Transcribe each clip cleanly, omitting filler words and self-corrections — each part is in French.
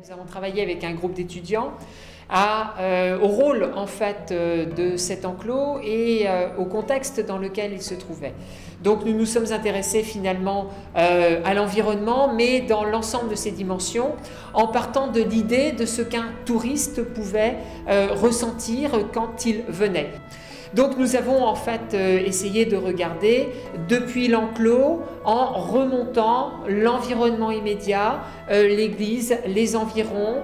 Nous avons travaillé avec un groupe d'étudiants au rôle en fait de cet enclos et au contexte dans lequel il se trouvait. Donc nous nous sommes intéressés finalement à l'environnement, mais dans l'ensemble de ses dimensions, en partant de l'idée de ce qu'un touriste pouvait ressentir quand il venait. Donc nous avons en fait essayé de regarder depuis l'enclos en remontant l'environnement immédiat, l'église, les environs,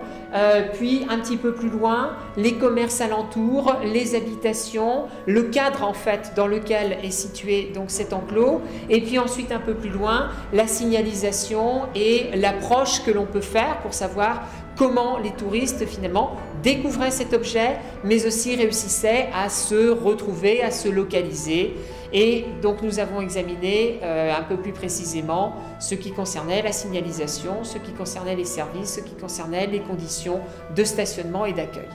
puis un petit peu plus loin, les commerces alentours, les habitations, le cadre en fait dans lequel est situé donc cet enclos, et puis ensuite un peu plus loin, la signalisation et l'approche que l'on peut faire pour savoir comment les touristes finalement découvraient cet objet, mais aussi réussissaient à se retrouver, à se localiser. Et donc nous avons examiné un peu plus précisément ce qui concernait la signalisation, ce qui concernait les services, ce qui concernait les conditions de stationnement et d'accueil.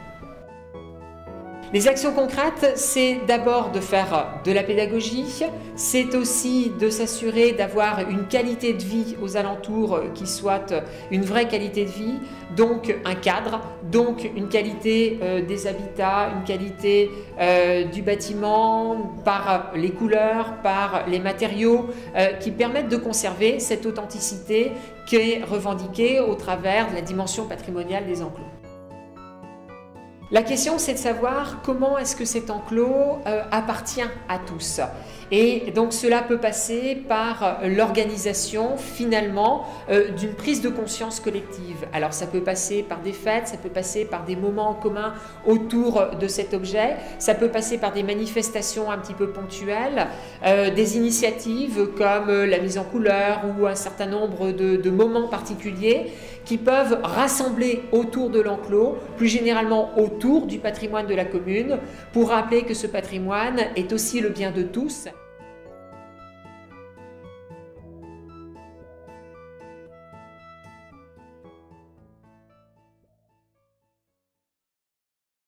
Les actions concrètes, c'est d'abord de faire de la pédagogie, c'est aussi de s'assurer d'avoir une qualité de vie aux alentours qui soit une vraie qualité de vie, donc un cadre, donc une qualité des habitats, une qualité du bâtiment par les couleurs, par les matériaux qui permettent de conserver cette authenticité qui est revendiquée au travers de la dimension patrimoniale des enclos. La question, c'est de savoir comment est-ce que cet enclos appartient à tous. Et donc cela peut passer par l'organisation finalement d'une prise de conscience collective. Alors ça peut passer par des fêtes, ça peut passer par des moments en commun autour de cet objet, ça peut passer par des manifestations un petit peu ponctuelles, des initiatives comme la mise en couleur ou un certain nombre de moments particuliers qui peuvent rassembler autour de l'enclos, plus généralement autour du patrimoine de la commune, pour rappeler que ce patrimoine est aussi le bien de tous.